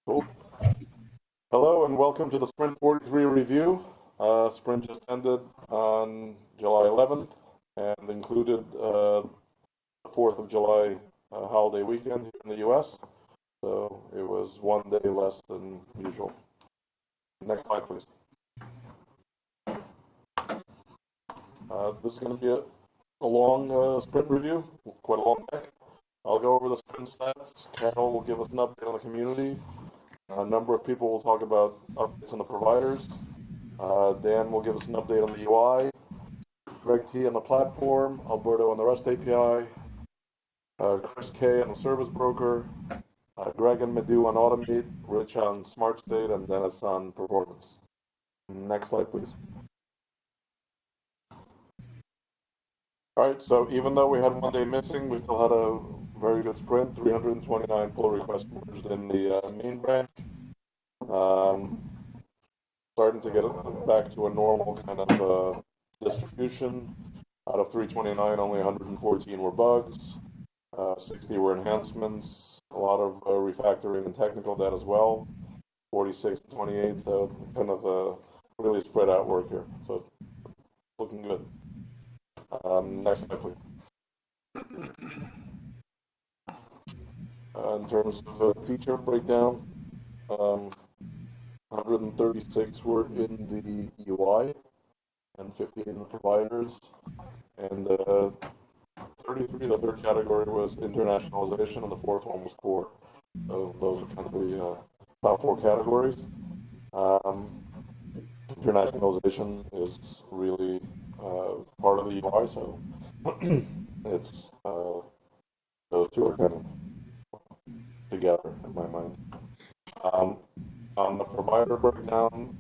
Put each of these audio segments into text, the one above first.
Cool. Hello and welcome to the Sprint 43 review. Sprint just ended on July 11th and included the 4th of July holiday weekend here in the US. So it was one day less than usual. Next slide, please. This is going to be a long sprint review, quite a long deck. I'll go over the sprint stats. Carol will give us an update on the community. A number of people will talk about updates on the providers. Dan will give us an update on the UI. Gregg T on the platform. Alberto on the REST API. Chris K on the service broker. Gregg and Madhu on Automate. Rich on SmartState, and Dennis on performance. Next slide, please. All right, so even though we had one day missing, we still had a very good sprint. 329 pull requests merged in the main branch. Starting to get back to a normal kind of distribution. Out of 329, only 114 were bugs. 60 were enhancements. A lot of refactoring and technical debt as well. 46 to 28, so kind of really spread out work here. So looking good. Next slide, please. In terms of feature breakdown, 136 were in the UI and 58 in the providers, and 33, the third category, was internationalization, and the fourth one was core. So those are kind of the top four categories. Internationalization is really part of the UI, so it's those two are kind of together in my mind. On the provider breakdown,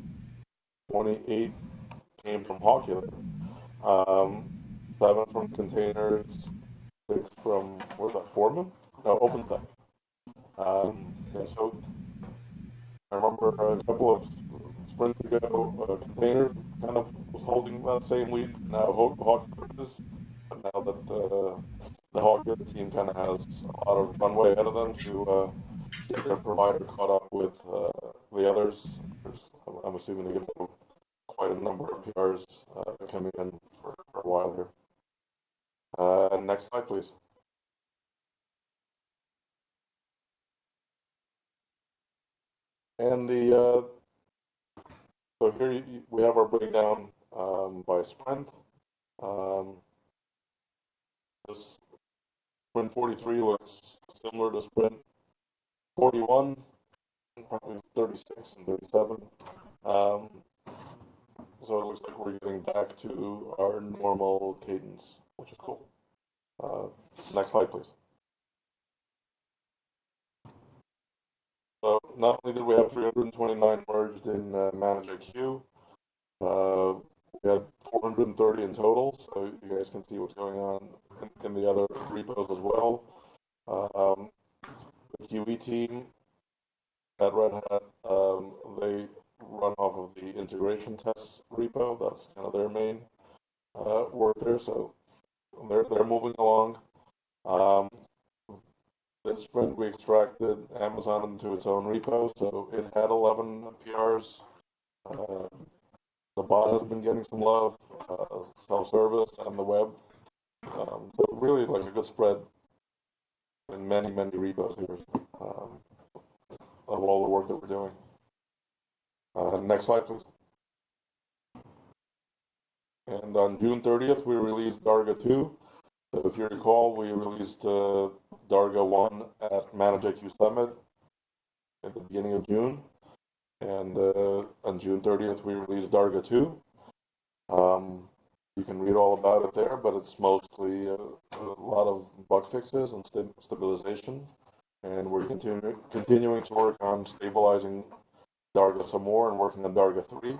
28 came from Hawkular, 7 from containers, 6 from, what was that, Foreman? No, OpenTech. And so I remember a couple of sprints ago, containers kind of was holding that same lead. Now Hawkular is, but now that the Hawkular team kind of has a lot of runway ahead of them to get their provider caught up with the others. I'm assuming they're going to have quite a number of PRs coming in for a while here. Next slide, please. And so here we have our breakdown by sprint. This sprint 43 looks similar to sprint 41, probably 36 and 37. So it looks like we're getting back to our normal cadence, which is cool. Next slide, please. So not only did we have 329 merged in ManageIQ, we had 430 in total, so you guys can see what's going on in the other repos as well. The QE team at Red Hat, they run off of the integration tests repo. That's kind of their main work there, so they're moving along. This sprint we extracted Amazon into its own repo, so it had 11 PRs. The bot has been getting some love, self-service and the web. So really like a good spread in many repos here of all the work that we're doing. Next slide, please. And on June 30th, we released Darga 2. So if you recall, we released Darga 1 at ManageIQ Summit at the beginning of June. And on June 30th, we released Darga 2. You can read all about it there, but it's mostly a lot of bug fixes and stabilization. And we're continuing to work on stabilizing Darga some more and working on Darga 3.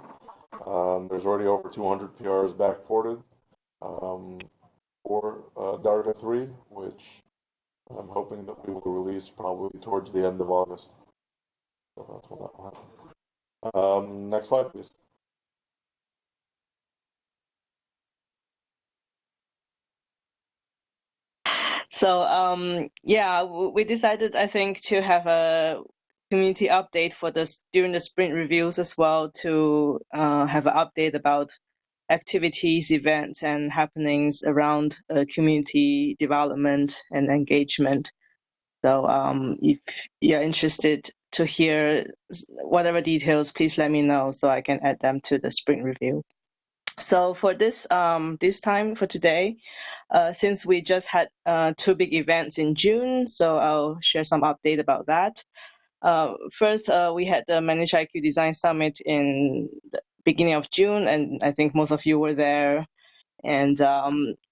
There's already over 200 PRs backported for Darga 3, which I'm hoping that we will release probably towards the end of August. So that's when that will happen. Next slide, please. So yeah, we decided, I think, to have a community update for this during the sprint reviews as well, to have an update about activities, events, and happenings around community development and engagement. So if you're interested to hear whatever details, please let me know so I can add them to the sprint review. So for this time for today, since we just had 2 big events in June, so I'll share some update about that. First, we had the ManageIQ Design Summit in the beginning of June, and I think most of you were there. And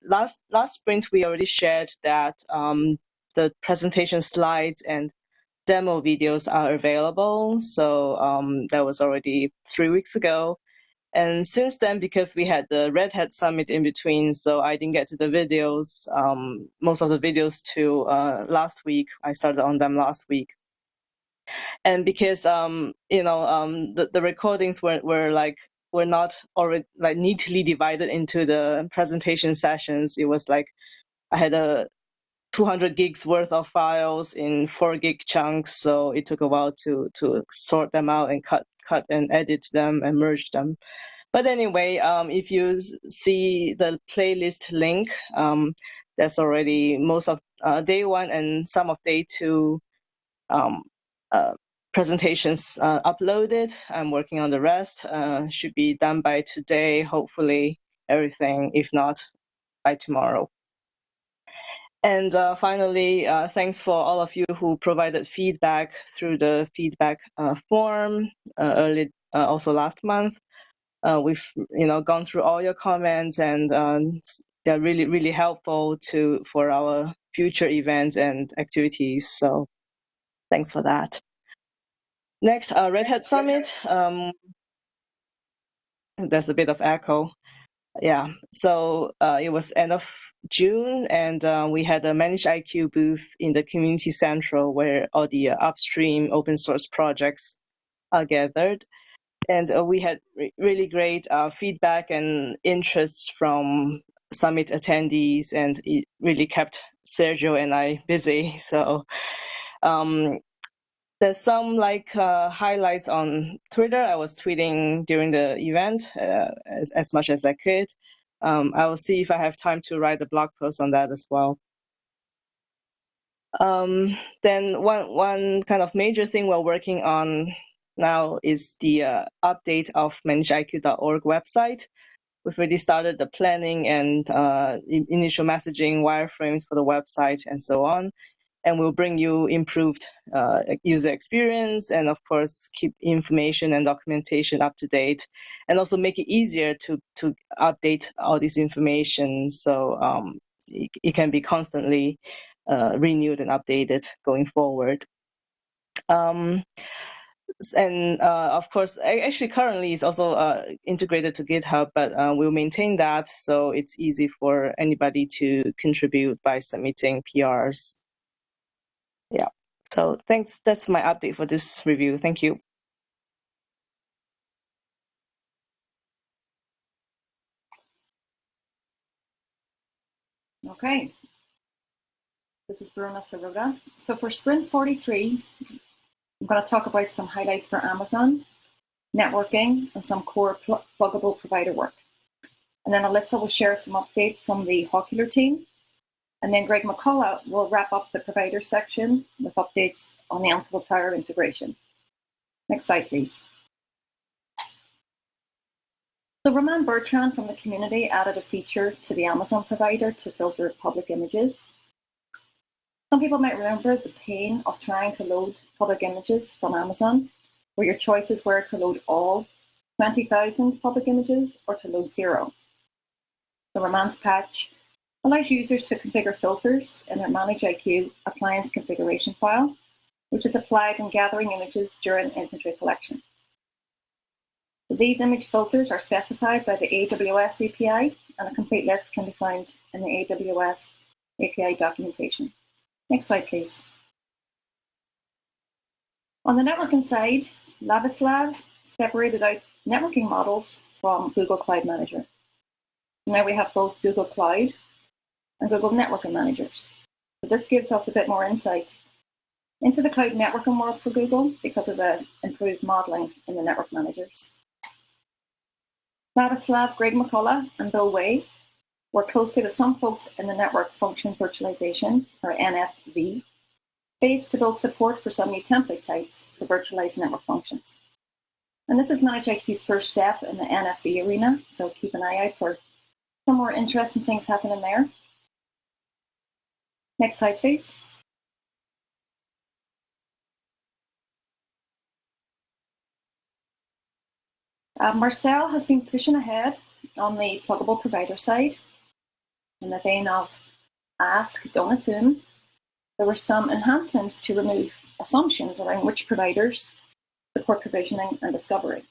last sprint, we already shared that the presentation slides and demo videos are available. So that was already 3 weeks ago. And since then, because we had the Red Hat Summit in between, so I didn't get to the videos, most of the videos to last week. I started on them last week. And because the recordings were not already like neatly divided into the presentation sessions. It was like I had a 200 gigs worth of files in 4 gig chunks, so it took a while to sort them out and cut and edit them and merge them. But anyway, if you see the playlist link, there's already most of day 1 and some of day 2 presentations uploaded. I'm working on the rest. Should be done by today, hopefully everything, if not by tomorrow. And finally, thanks for all of you who provided feedback through the feedback form early, also last month. We've gone through all your comments, and they're really, really helpful for our future events and activities. So thanks for that. Next, Red Hat Summit. There's a bit of echo. Yeah, so it was end of June, and we had a ManageIQ booth in the Community Central where all the upstream open source projects are gathered. And we had really great feedback and interests from summit attendees, and it really kept Sergio and I busy. So there's some highlights on Twitter. I was tweeting during the event as much as I could. I will see if I have time to write a blog post on that as well. Then one kind of major thing we're working on now is the update of ManageIQ.org website. We've already started the planning and initial messaging, wireframes for the website, and so on. And we'll bring you improved user experience, and of course keep information and documentation up to date, and also make it easier to update all this information, so it can be constantly renewed and updated going forward. And of course, actually currently it's also integrated to GitHub, but we'll maintain that so it's easy for anybody to contribute by submitting PRs. Yeah, so thanks. That's my update for this review. Thank you. Okay. This is Sorota. So for Sprint 43, I'm going to talk about some highlights for Amazon, networking, and some core pluggable provider work. And then Alissa will share some updates from the Hawkular team. And then Gregg McCullough will wrap up the provider section with updates on the Ansible Tower integration. Next slide, please. So Roman Bertrand from the community added a feature to the Amazon provider to filter public images. Some people might remember the pain of trying to load public images from Amazon, where your choices were to load all 20,000 public images or to load 0. The Roman's patch allows users to configure filters in their ManageIQ appliance configuration file, which is applied when gathering images during inventory collection. So these image filters are specified by the AWS API, and a complete list can be found in the AWS API documentation. Next slide, please. On the networking side, Lavislav separated out networking models from Google Cloud Manager. Now we have both Google Cloud and Google Networking Managers. So this gives us a bit more insight into the cloud networking world for Google because of the improved modeling in the network managers. Vladislav, Gregg McCullough, and Bill Way work closely with some folks in the network function virtualization, or NFV, phase to build support for some new template types for virtualized network functions. And this is ManageIQ's first step in the NFV arena, so keep an eye out for some more interesting things happening there. Next slide, please. Marcel has been pushing ahead on the pluggable provider side. In the vein of ask, don't assume, there were some enhancements to remove assumptions around which providers support provisioning and discovery.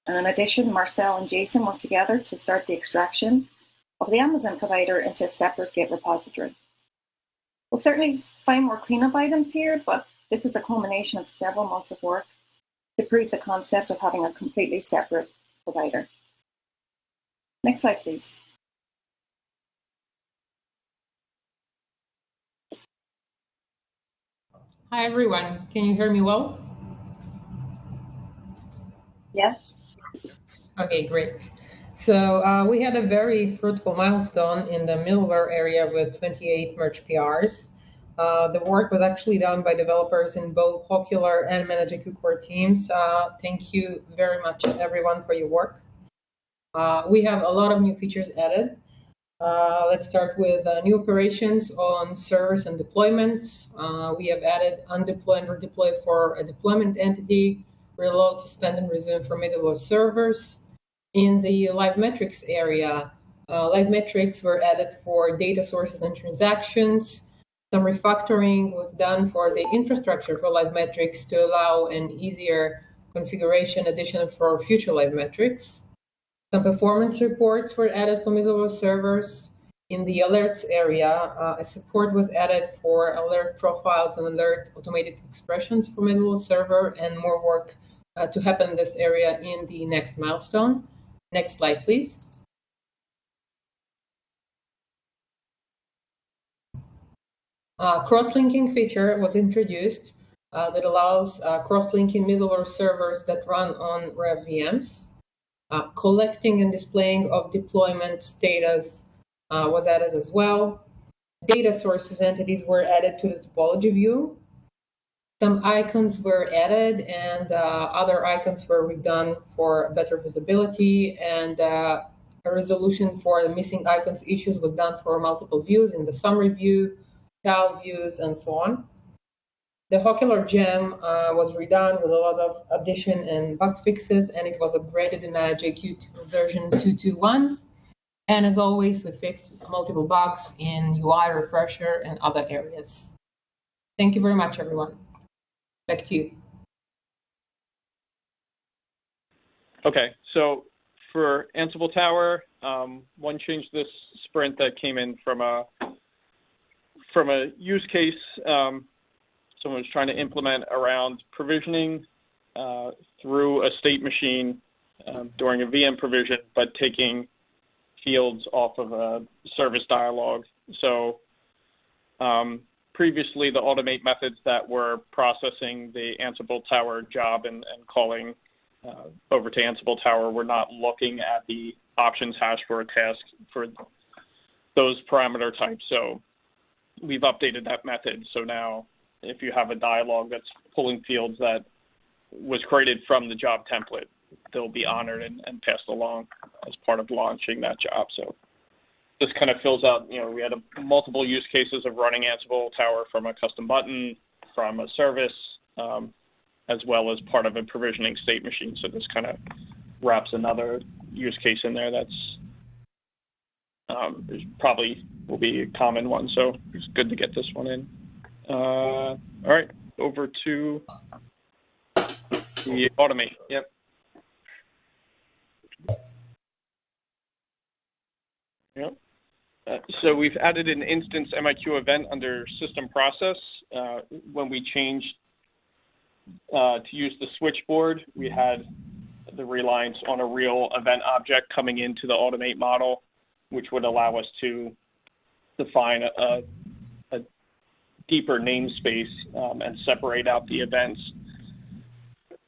And in addition, Marcel and Jason worked together to start the extraction of the Amazon provider into a separate Git repository. We'll certainly find more cleanup items here, but this is the culmination of several months of work to prove the concept of having a completely separate provider. Next slide, please. Hi, everyone. Can you hear me well? Yes. Okay, great. So we had a very fruitful milestone in the middleware area with 28 merge PRs. The work was actually done by developers in both Popular and ManageIQ core teams. Thank you very much, everyone, for your work. We have a lot of new features added. Let's start with new operations on servers and deployments. We have added undeploy and redeploy for a deployment entity, reload, suspend, and resume for middleware servers. In the live metrics area, live metrics were added for data sources and transactions. Some refactoring was done for the infrastructure for live metrics to allow an easier configuration addition for future live metrics. Some performance reports were added for middleware servers. In the alerts area, a support was added for alert profiles and alert automated expressions for middleware server, and more work to happen in this area in the next milestone. Next slide, please. Cross-linking feature was introduced that allows cross-linking middleware servers that run on Rev VMs. Collecting and displaying of deployment status was added as well. Data sources entities were added to the topology view. Some icons were added and other icons were redone for better visibility, and a resolution for the missing icons issues was done for multiple views in the summary view, tile views, and so on. The Popular gem was redone with a lot of addition and bug fixes, and it was upgraded in ManageIQ version 2.2.1. And as always, we fixed multiple bugs in UI, refresher, and other areas. Thank you very much, everyone. Back to you. Okay, so for Ansible Tower, one change this sprint that came in from a use case. Someone was trying to implement around provisioning through a state machine during a VM provision, but taking fields off of a service dialog. So previously, the automate methods that were processing the Ansible Tower job and calling over to Ansible Tower were not looking at the options hash for a task for those parameter types. So we've updated that method. So now if you have a dialog that's pulling fields that was created from the job template, they'll be honored and passed along as part of launching that job. So this kind of fills out, we had multiple use cases of running Ansible Tower from a custom button, from a service, as well as part of a provisioning state machine. So this kind of wraps another use case in there that's probably will be a common one. So it's good to get this one in. All right, over to the automate. Yep. Yep. So we've added an instance MIQ event under system process. When we changed to use the switchboard, we had the reliance on a real event object coming into the automate model, which would allow us to define a deeper namespace and separate out the events.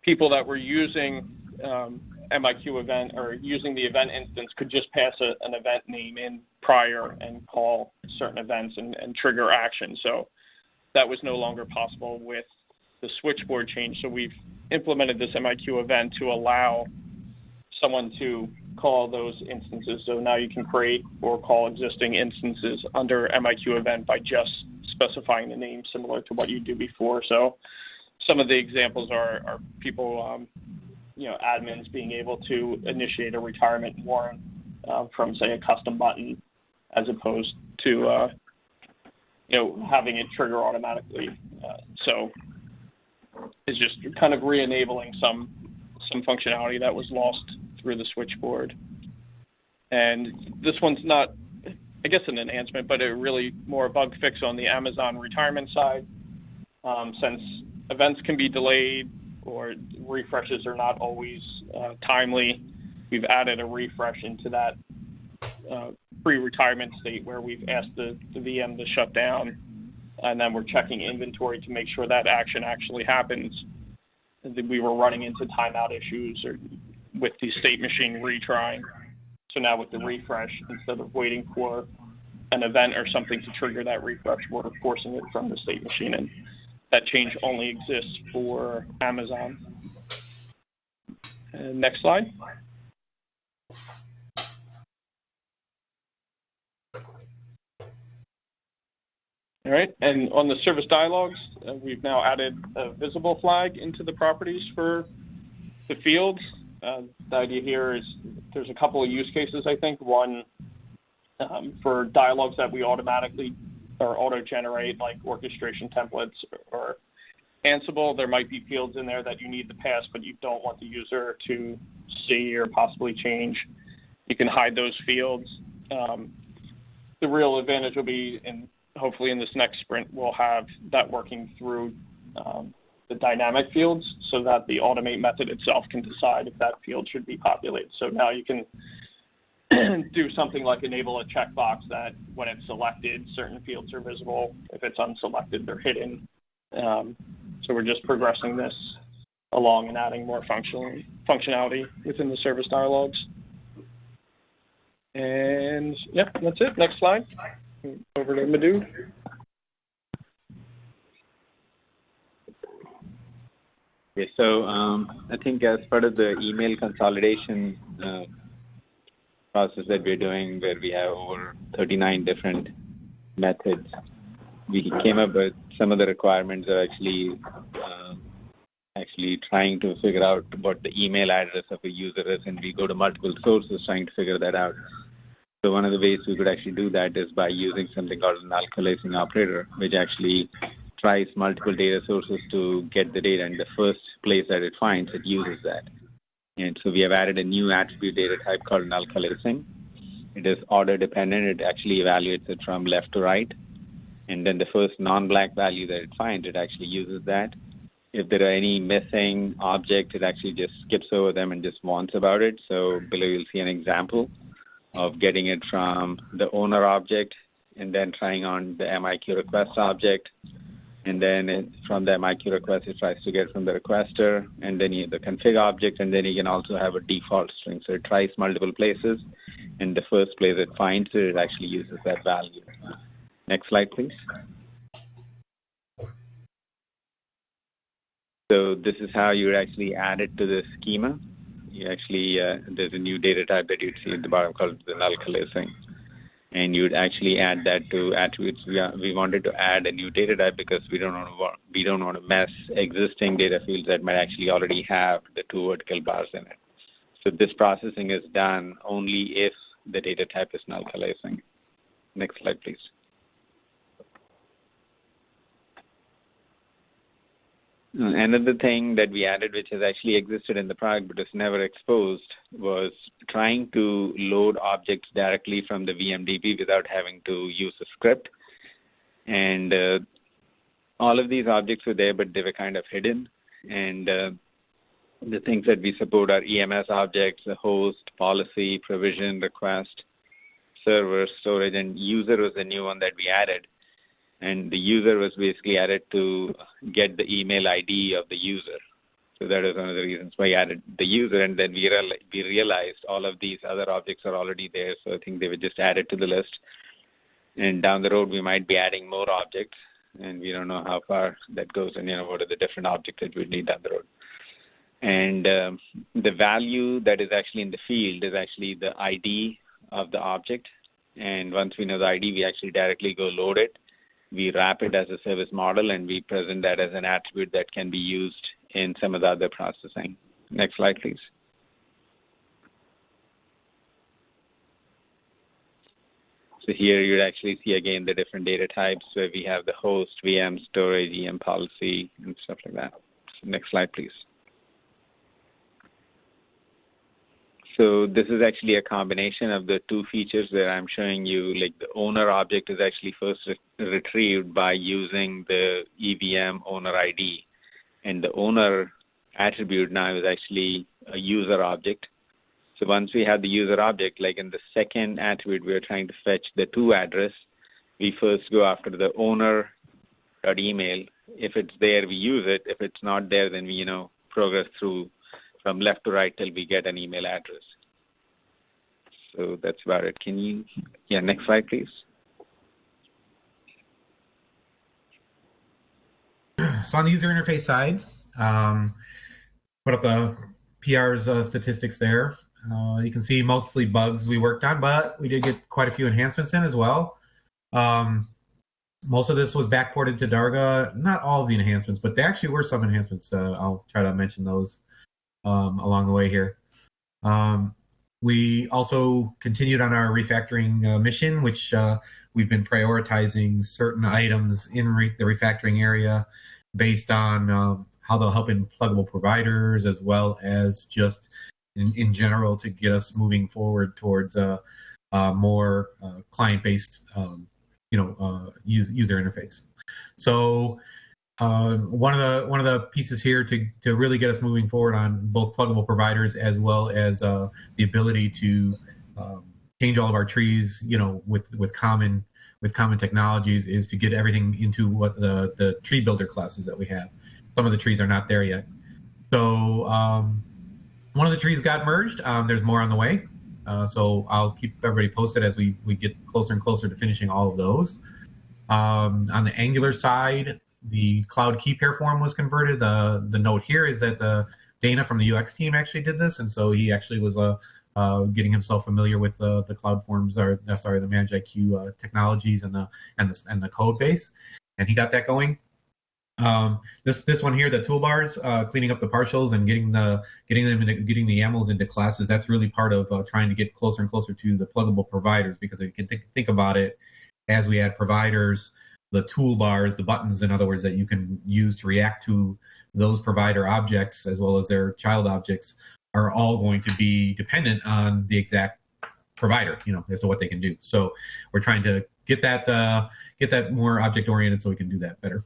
People that were using MIQ event or using the event instance could just pass an event name in prior and call certain events and trigger action. So that was no longer possible with the switchboard change. So we've implemented this MIQ event to allow someone to call those instances. So now you can create or call existing instances under MIQ event by just specifying the name similar to what you do before. So some of the examples are people, admins being able to initiate a retirement warrant from, say, a custom button, as opposed to, having it trigger automatically. So it's just kind of re-enabling some functionality that was lost through the switchboard. And this one's not, I guess, an enhancement, but a really more bug fix on the Amazon retirement side. Since events can be delayed or refreshes are not always timely, we've added a refresh into that pre-retirement state where we've asked the VM to shut down, and then we're checking inventory to make sure that action actually happens. And we were running into timeout issues or with the state machine retrying. So now with the refresh, instead of waiting for an event or something to trigger that refresh, we're forcing it from the state machine. And that change only exists for Amazon. Next slide. All right, and on the service dialogues, we've now added a visible flag into the properties for the fields. The idea here is there's a couple of use cases, I think. One, for dialogues that we automatically or auto-generate, like orchestration templates or Ansible, there might be fields in there that you need to pass, but you don't want the user to see or possibly change. You can hide those fields. The real advantage will be, hopefully in this next sprint, we'll have that working through the dynamic fields so that the automate method itself can decide if that field should be populated. So now you can do something like enable a checkbox that when it's selected, certain fields are visible. If it's unselected, they're hidden. So we're just progressing this along and adding more functionality within the service dialogues. And yeah, that's it. Next slide. Over to Madhu. Okay, so I think as part of the email consolidation process that we're doing, where we have over 39 different methods, we came up with some of the requirements of actually trying to figure out what the email address of a user is, and we go to multiple sources trying to figure that out. So one of the ways we could actually do that is by using something called an null-coalescing operator, which actually tries multiple data sources to get the data, and the first place that it finds, it uses that. And so we have added a new attribute data type called null-coalescing. It is order dependent. It actually evaluates it from left to right. And then the first non-black value that it finds, it actually uses that. If there are any missing objects, it actually just skips over them and just wants about it. So below you'll see an example of getting it from the owner object and then trying on the MIQ request object. And then from the MIQ request, it tries to get from the requester, and then the config object, and then you can also have a default string. So it tries multiple places, and the first place it finds it, it actually uses that value. Next slide, please. So this is how you would actually add it to the schema. You actually, there's a new data type that you'd see at the bottom called the null-coalescing. And you'd actually add that to attributes. We wanted to add a new data type because we don't want to mess existing data fields that might actually already have the two vertical bars in it. So this processing is done only if the data type is null-coalescing. Next slide, please. Another thing that we added, which has actually existed in the product but is never exposed, was trying to load objects directly from the VMDB without having to use a script. And all of these objects were there, but they were kind of hidden. And the things that we support are EMS objects, the host, policy, provision, request, server, storage, and user was a new one that we added. And the user was basically added to get the email ID of the user. So that is one of the reasons why I added the user. And then we realized all of these other objects are already there. So I think they were just added to the list. And down the road, we might be adding more objects. And we don't know how far that goes and, what are the different objects that we need down the road. And the value that is actually in the field is actually the ID of the object. And once we know the ID, we actually directly go load it. We wrap it as a service model, and we present that as an attribute that can be used in some of the other processing. Next slide, please. So here you'd actually see, again, the different data types where we have the host, VM, storage, EM policy, and stuff like that. So next slide, please. So this is actually a combination of the two features that I'm showing you. Like the owner object is actually first retrieved by using the EVM owner ID. And the owner attribute now is actually a user object. So once we have the user object, like in the second attribute, we're trying to fetch the to address. We first go after the owner.email. If it's there, we use it. If it's not there, then we, progress through from left to right till we get an email address. So that's about it. Next slide, please. So on the user interface side, put up the PR's statistics there. You can see mostly bugs we worked on, but we did get quite a few enhancements in as well. Most of this was backported to Darga. Not all of the enhancements, but there actually were some enhancements. I'll try to mention those along the way here. We also continued on our refactoring mission, which we've been prioritizing certain items in the refactoring area based on how they'll help in pluggable providers, as well as just in general to get us moving forward towards a more client-based, user interface. So one of the pieces here to really get us moving forward on both pluggable providers as well as the ability to change all of our trees, with common technologies, is to get everything into what the tree builder classes that we have. Some of the trees are not there yet. So one of the trees got merged. There's more on the way. So I'll keep everybody posted as we get closer and closer to finishing all of those. On the Angular side, the cloud key pair form was converted. The note here is that Dana from the UX team actually did this, and so he actually was getting himself familiar with the cloud forms, the ManageIQ technologies and the code base, and he got that going. This one here, the toolbars, cleaning up the partials and getting the YAMLs into classes. That's really part of trying to get closer and closer to the pluggable providers, because if you can think about it, as we add providers, the toolbars, the buttons, in other words, that you can use to react to those provider objects as well as their child objects, are all going to be dependent on the exact provider, as to what they can do. So we're trying to get that more object oriented so we can do that better.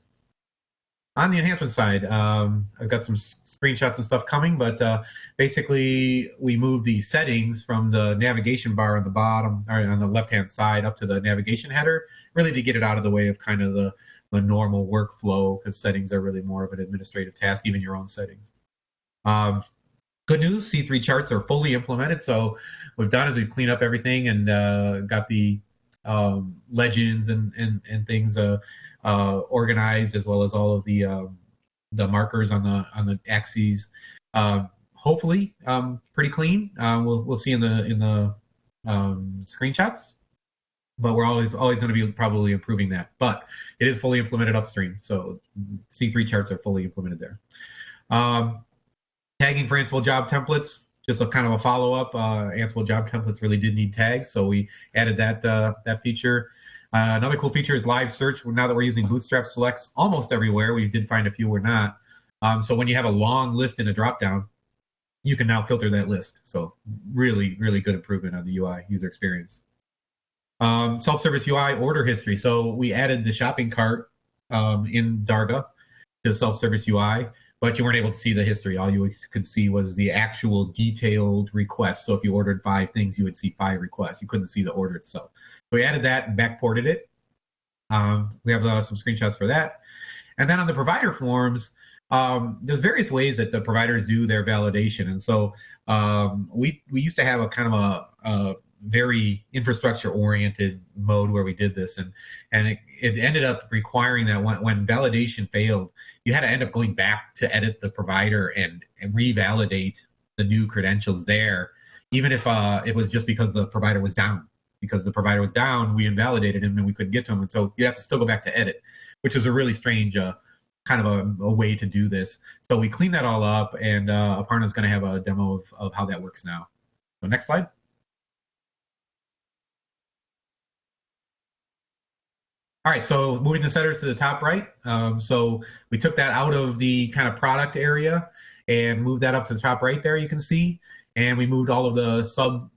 On the enhancement side, I've got some screenshots and stuff coming, but basically we moved the settings from the navigation bar on the bottom, or on the left-hand side, up to the navigation header, really to get it out of the way of kind of the normal workflow, because settings are really more of an administrative task, even your own settings. Good news, C3 charts are fully implemented. So what we've done is we've cleaned up everything and got the legends and things organized, as well as all of the markers on the axes. Hopefully, pretty clean. We'll see in the screenshots, but we're always going to be probably improving that. But it is fully implemented upstream, so C3 charts are fully implemented there. Tagging for Ansible job templates. Just a kind of a follow-up. Ansible job templates really did need tags, so we added that feature. Another cool feature is live search. Now that we're using Bootstrap selects almost everywhere, we did find a few we're not. So when you have a long list in a dropdown, you can now filter that list. So really, really good improvement on the UI user experience. Self-service UI order history. So we added the shopping cart in Darga to self-service UI. But you weren't able to see the history. All you could see was the actual detailed requests. So if you ordered 5 things, you would see 5 requests. You couldn't see the order itself. So we added that and backported it. We have some screenshots for that. And then on the provider forms, there's various ways that the providers do their validation. And so we used to have a kind of a very infrastructure-oriented mode where we did this, and it ended up requiring that when validation failed, you had to end up going back to edit the provider and revalidate the new credentials there, even if it was just because the provider was down. Because the provider was down, we invalidated him and we couldn't get to him, and so you have to still go back to edit, which is a really strange kind of a way to do this. So we cleaned that all up, and Aparna's going to have a demo of how that works now. So next slide. All right, so moving the setters to the top right. So we took that out of the kind of product area and moved that up to the top right there, you can see. And we moved all of the sub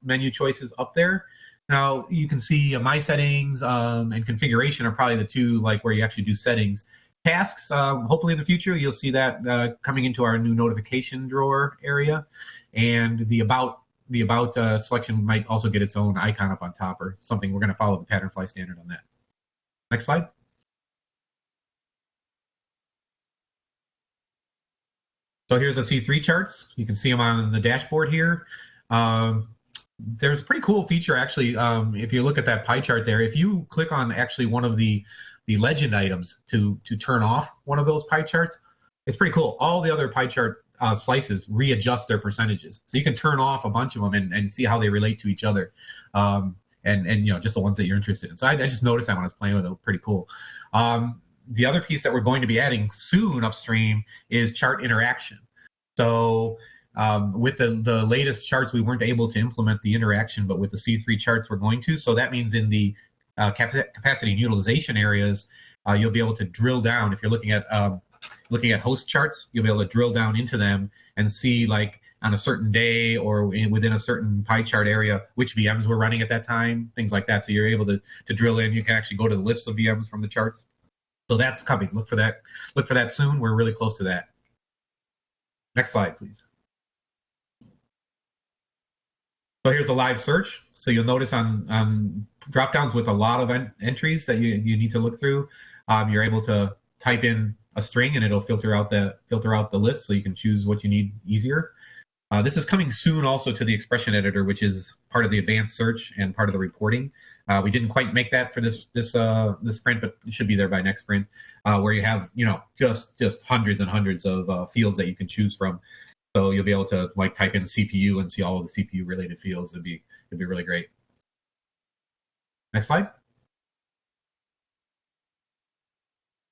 menu choices up there. Now you can see my settings and configuration are probably the two, like where you actually do settings. Tasks, hopefully in the future, you'll see that coming into our new notification drawer area. And the about selection might also get its own icon up on top or something. We're going to follow the Patternfly standard on that. Next slide. So here's the C3 charts. You can see them on the dashboard here. There's a pretty cool feature, actually, if you look at that pie chart there. If you click on actually one of the legend items to turn off one of those pie charts, it's pretty cool. All the other pie chart slices readjust their percentages, so you can turn off a bunch of them and see how they relate to each other, and you know, just the ones that you're interested in. So I just noticed that when I was playing with it. Pretty cool. The other piece that we're going to be adding soon upstream is chart interaction. So with the latest charts, we weren't able to implement the interaction, but with the C3 charts, we're going to. So that means in the capacity and utilization areas, you'll be able to drill down. If you're looking at host charts, you'll be able to drill down into them and see, like, on a certain day or within a certain pie chart area, which VMs were running at that time, things like that. So you're able to drill in. You can actually go to the list of VMs from the charts. So that's coming. Look for that soon. We're really close to that. Next slide, please. So here's the live search. So you'll notice on drop downs with a lot of entries that you need to look through, you're able to type in a string and it'll filter out the list, so you can choose what you need easier. This is coming soon also to the expression editor, which is part of the advanced search and part of the reporting. We didn't quite make that for this sprint, but it should be there by next sprint, where you have, you know, just hundreds and hundreds of fields that you can choose from. So you'll be able to, like, type in CPU and see all of the CPU related fields. It'd be really great. Next slide.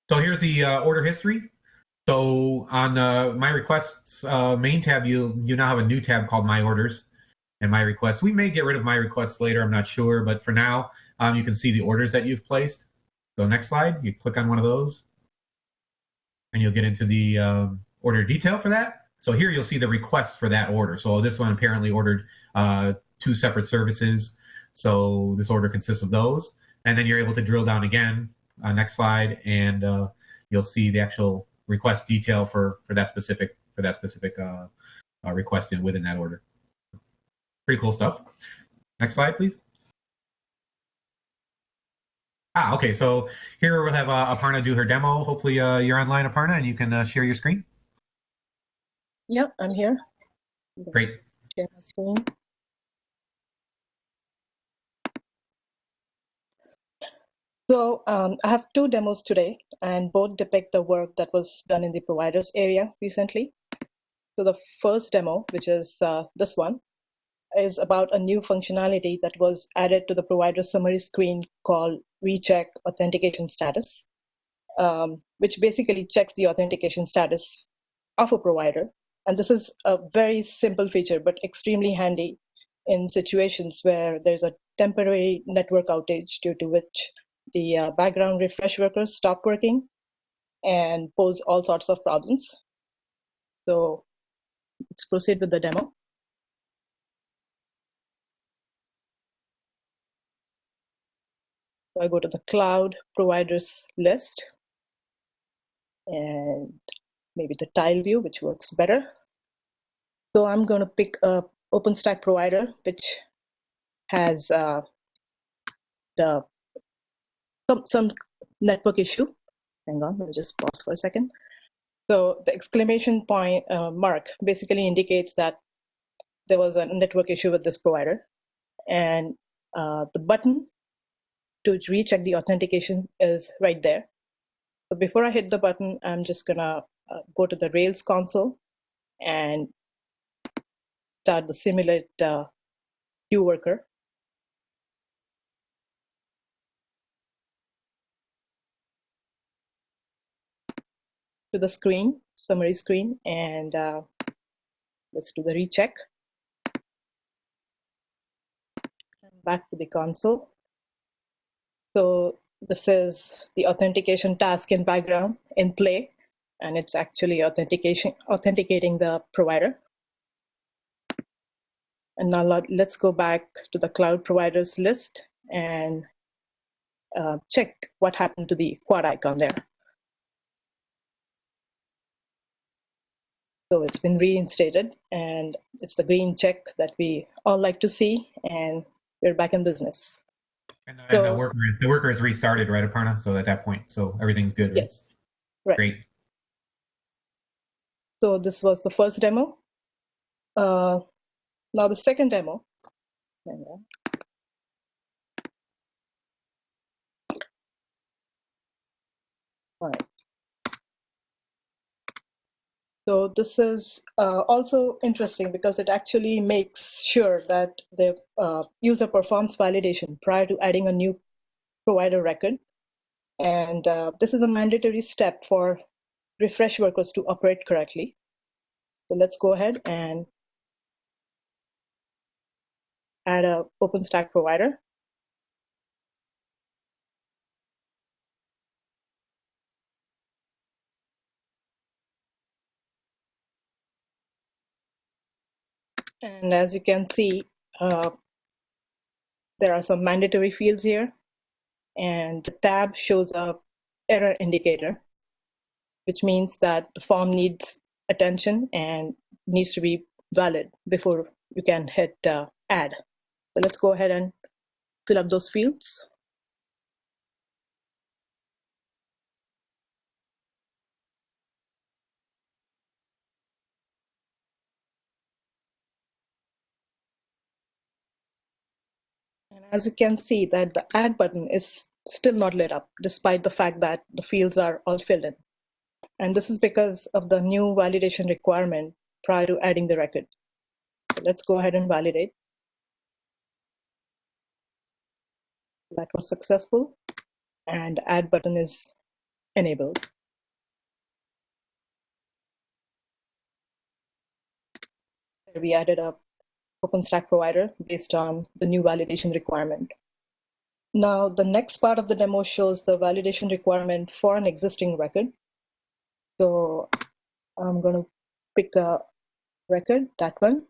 So here's the order history. So on My Requests main tab, you now have a new tab called My Orders and My Requests. We may get rid of My Requests later, I'm not sure, but for now, you can see the orders that you've placed. So next slide, you click on one of those, and you'll get into the order detail for that. So here you'll see the requests for that order. So this one apparently ordered 2 separate services. So this order consists of those. And then you're able to drill down again, next slide, and you'll see the actual request detail for that specific request within that order. Pretty cool stuff. Next slide, please. Okay, so here we'll have Aparna do her demo. Hopefully you're online, Aparna, and you can share your screen. Yep, I'm here. Great. Share my screen. So I have 2 demos today, and both depict the work that was done in the providers area recently. So the first demo, which is this one, is about a new functionality that was added to the provider summary screen called Recheck Authentication Status, which basically checks the authentication status of a provider. And this is a very simple feature, but extremely handy in situations where there's a temporary network outage due to which the background refresh workers stop working and pose all sorts of problems. So let's proceed with the demo. So I go to the cloud providers list and maybe the tile view, which works better. So I'm going to pick a OpenStack provider, which has the some network issue. Hang on, let me just pause for a second. So the exclamation point mark basically indicates that there was a network issue with this provider, and the button to recheck the authentication is right there. So before I hit the button, I'm just gonna go to the Rails console and start the simulate queue worker. To the screen, summary screen, and let's do the recheck. Back to the console. So this is the authentication task in background in play, and it's actually authenticating the provider. And now let's go back to the cloud providers list and check what happened to the quad icon there. So it's been reinstated, and it's the green check that we all like to see, and we're back in business. And the worker is restarted, right, Aparna? So at that point, so everything's good, right? Yes. Right. Great. So this was the first demo. Now the second demo. Hang on. All right. So this is also interesting because it actually makes sure that the user performs validation prior to adding a new provider record. And this is a mandatory step for refresh workers to operate correctly. So let's go ahead and add an OpenStack provider. And as you can see, there are some mandatory fields here, and the tab shows a error indicator, which means that the form needs attention and needs to be valid before you can hit add. So let's go ahead and fill up those fields. And as you can see that the add button is still not lit up, despite the fact that the fields are all filled in. And this is because of the new validation requirement prior to adding the record. So let's go ahead and validate. That was successful, and the add button is enabled. We added a OpenStack provider based on the new validation requirement. Now, the next part of the demo shows the validation requirement for an existing record. So I'm going to pick a record, that one,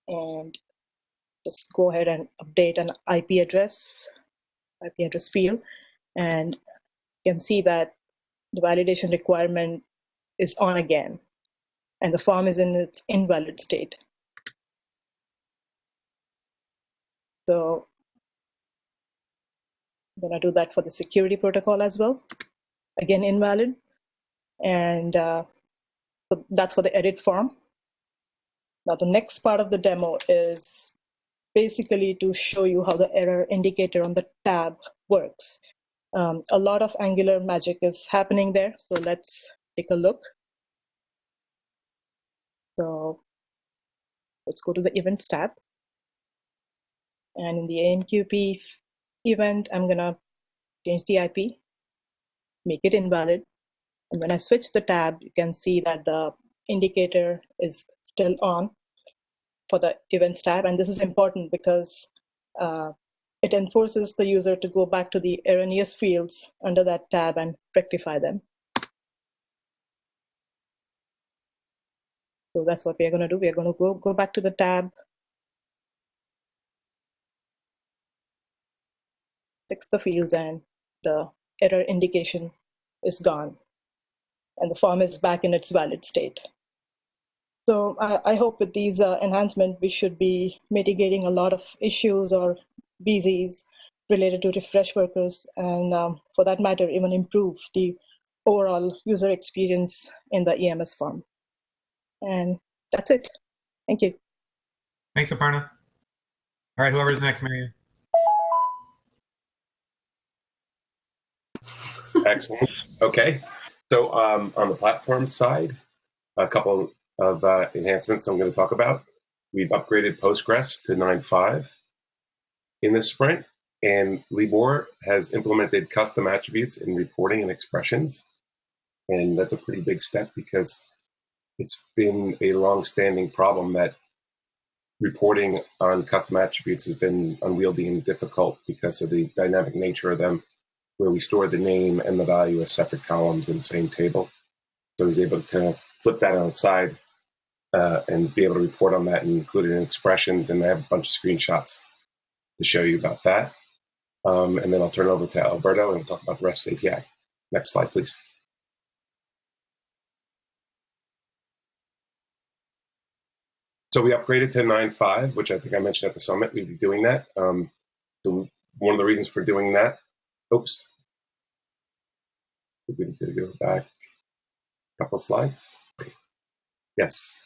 and just go ahead and update an IP address field, and you can see that the validation requirement is on again, and the form is in its invalid state. So I'm going to do that for the security protocol as well. Again, invalid. And so that's for the edit form. Now, the next part of the demo is basically to show you how the error indicator on the tab works. A lot of Angular magic is happening there, so let's take a look. So let's go to the events tab. And in the AMQP event, I'm going to change the IP, make it invalid. And when I switch the tab, you can see that the indicator is still on for the events tab. And this is important because it enforces the user to go back to the erroneous fields under that tab and rectify them. So that's what we're going to do. We're going to go back to the tab, fix the fields, and the error indication is gone. And the form is back in its valid state. So I hope with these enhancements, we should be mitigating a lot of issues or BZs related to refresh workers, and for that matter, even improve the overall user experience in the EMS form. And that's it. Thank you. Thanks, Aparna. All right, whoever's next, Marianne. Excellent. Okay. So on the platform side, a couple of enhancements I'm going to talk about. We've upgraded Postgres to 9.5 in this sprint, and Libor has implemented custom attributes in reporting and expressions. And that's a pretty big step because it's been a long-standing problem that reporting on custom attributes has been unwieldy and difficult because of the dynamic nature of them, where we store the name and the value as separate columns in the same table. So I was able to kind of flip that on its side and be able to report on that and include it in expressions. And I have a bunch of screenshots to show you about that. And then I'll turn it over to Alberto and we'll talk about the REST API. Next slide, please. So we upgraded to 9.5, which I think I mentioned at the summit. We'd be doing that. So one of the reasons for doing that, oops, we're going to go back a couple of slides. Yes.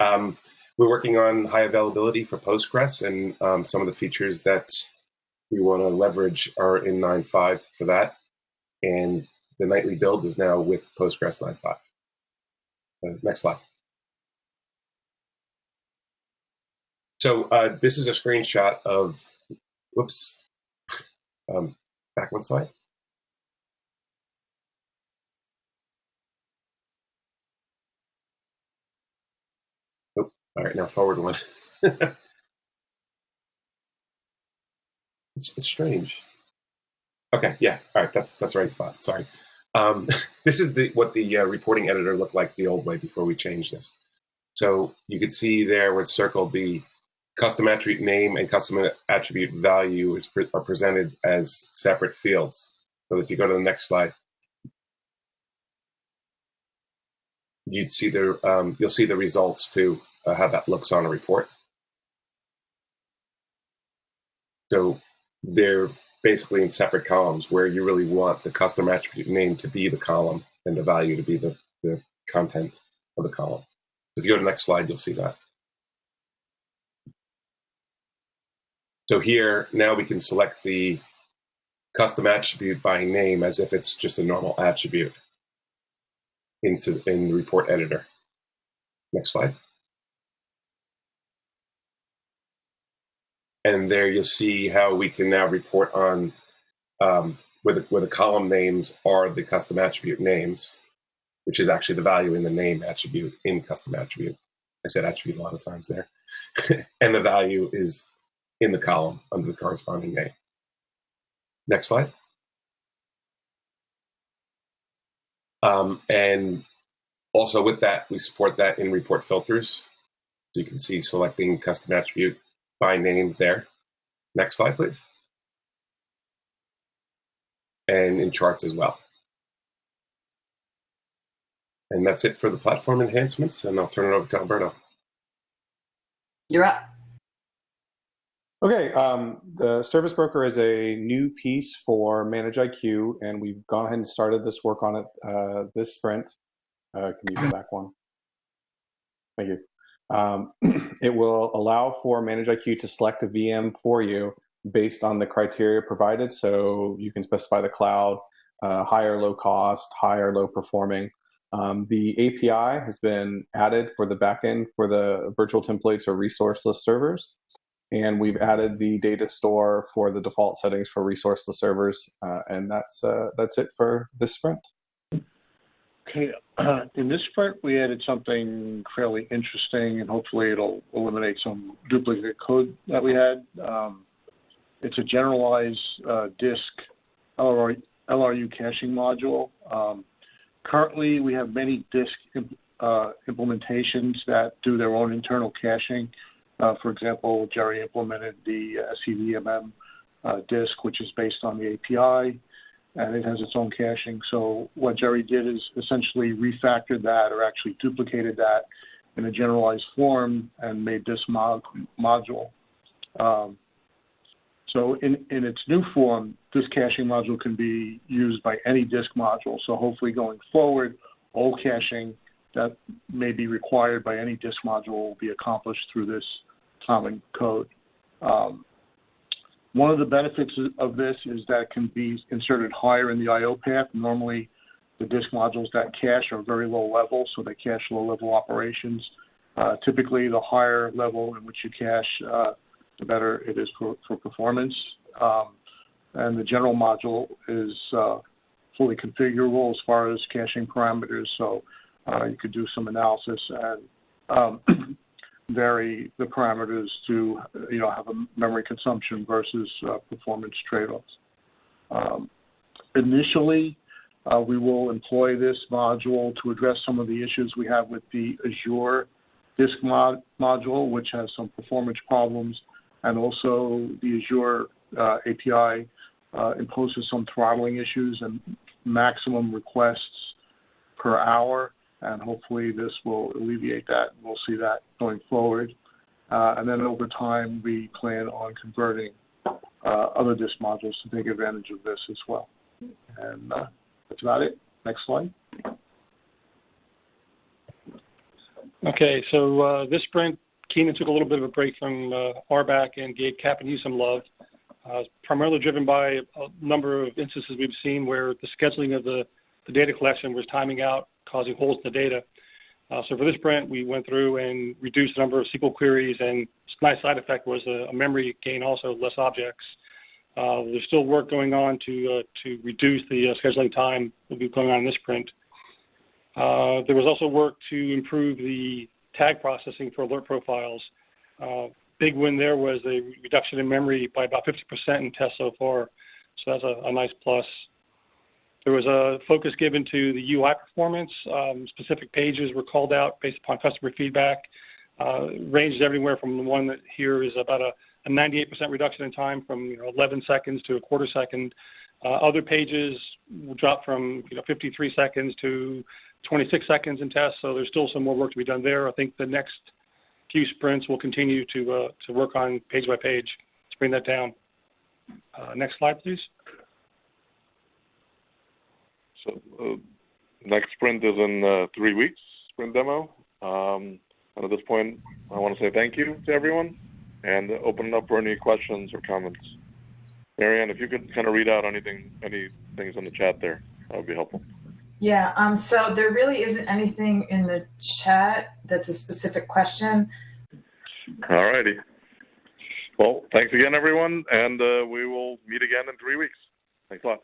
We're working on high availability for Postgres, and some of the features that we want to leverage are in 9.5 for that. And the nightly build is now with Postgres 9.5. Next slide. So this is a screenshot of, whoops, back one slide. Oh, all right, now forward one. It's strange. Okay, yeah, all right, that's the right spot. Sorry. This is what the reporting editor looked like the old way before we changed this. So you can see there where it's circled, the custom attribute name and custom attribute value are presented as separate fields. So if you go to the next slide, you'll see the results to how that looks on a report. So they're basically in separate columns where you really want the custom attribute name to be the column and the value to be the content of the column. If you go to the next slide, you'll see that. So here, now we can select the custom attribute by name as if it's just a normal attribute in the report editor. Next slide. And there you'll see how we can now report on where the column names are the custom attribute names, which is actually the value in the name attribute in custom attribute. I said attribute a lot of times there. And the value is in the column under the corresponding name. Next slide. And also with that, we support that in report filters. So you can see selecting custom attribute by name there. Next slide, please. And in charts as well. And that's it for the platform enhancements, and I'll turn it over to Alberto. You're up. Okay, the service broker is a new piece for ManageIQ, and we've gone ahead and started this work on it this sprint. Can you go back one? Thank you. It will allow for ManageIQ to select a VM for you based on the criteria provided. So you can specify the cloud, high or low cost, high or low performing. The API has been added for the backend for the virtual templates or resourceless servers. And we've added the data store for the default settings for resourceless servers. And that's it for this sprint. Okay, in this sprint, we added something fairly interesting, and hopefully it'll eliminate some duplicate code that we had. It's a generalized disk LRU caching module. Currently, we have many disk implementations that do their own internal caching. For example, Jerry implemented the SCVMM disk, which is based on the API, and it has its own caching. So what Jerry did is essentially refactored that, or actually duplicated that in a generalized form, and made this module. So in its new form, this caching module can be used by any disk module. So hopefully going forward, all caching that may be required by any disk module will be accomplished through this common code. One of the benefits of this is that it can be inserted higher in the I/O path. Normally, the disk modules that cache are very low level, so they cache low-level operations. Typically, the higher level in which you cache, the better it is for performance. And the general module is fully configurable as far as caching parameters, so you could do some analysis and vary the parameters to have a memory consumption versus performance trade-offs. Initially, we will employ this module to address some of the issues we have with the Azure disk module, which has some performance problems, and also the Azure API imposes some throttling issues and maximum requests per hour, and hopefully this will alleviate that. We'll see that going forward. And then over time, we plan on converting other disk modules to take advantage of this as well. And that's about it. Next slide. Okay, so this sprint, Keenan took a little bit of a break from RBAC and gave Cap and you some love. Primarily driven by a number of instances we've seen where the scheduling of the data collection was timing out, causing holes in the data. So for this sprint, we went through and reduced the number of SQL queries, and a nice side effect was a memory gain, also less objects. There's still work going on to reduce the scheduling time that will be going on in this sprint. There was also work to improve the tag processing for alert profiles. Big win there was a reduction in memory by about 50% in tests so far, so that's a nice plus. There was a focus given to the UI performance. Specific pages were called out based upon customer feedback. Ranges everywhere from the one that here is about a 98% reduction in time from 11 seconds to a quarter second. Other pages will drop from 53 seconds to 26 seconds in tests, so there's still some more work to be done there. I think the next few sprints will continue to work on page by page to bring that down. Next slide, please. So next sprint is in 3 weeks, sprint demo. And at this point, I want to say thank you to everyone and open it up for any questions or comments. Marianne, if you could kind of read out any things in the chat there, that would be helpful. Yeah, so there really isn't anything in the chat that's a specific question. All righty. Well, thanks again, everyone, and we will meet again in 3 weeks. Thanks a lot.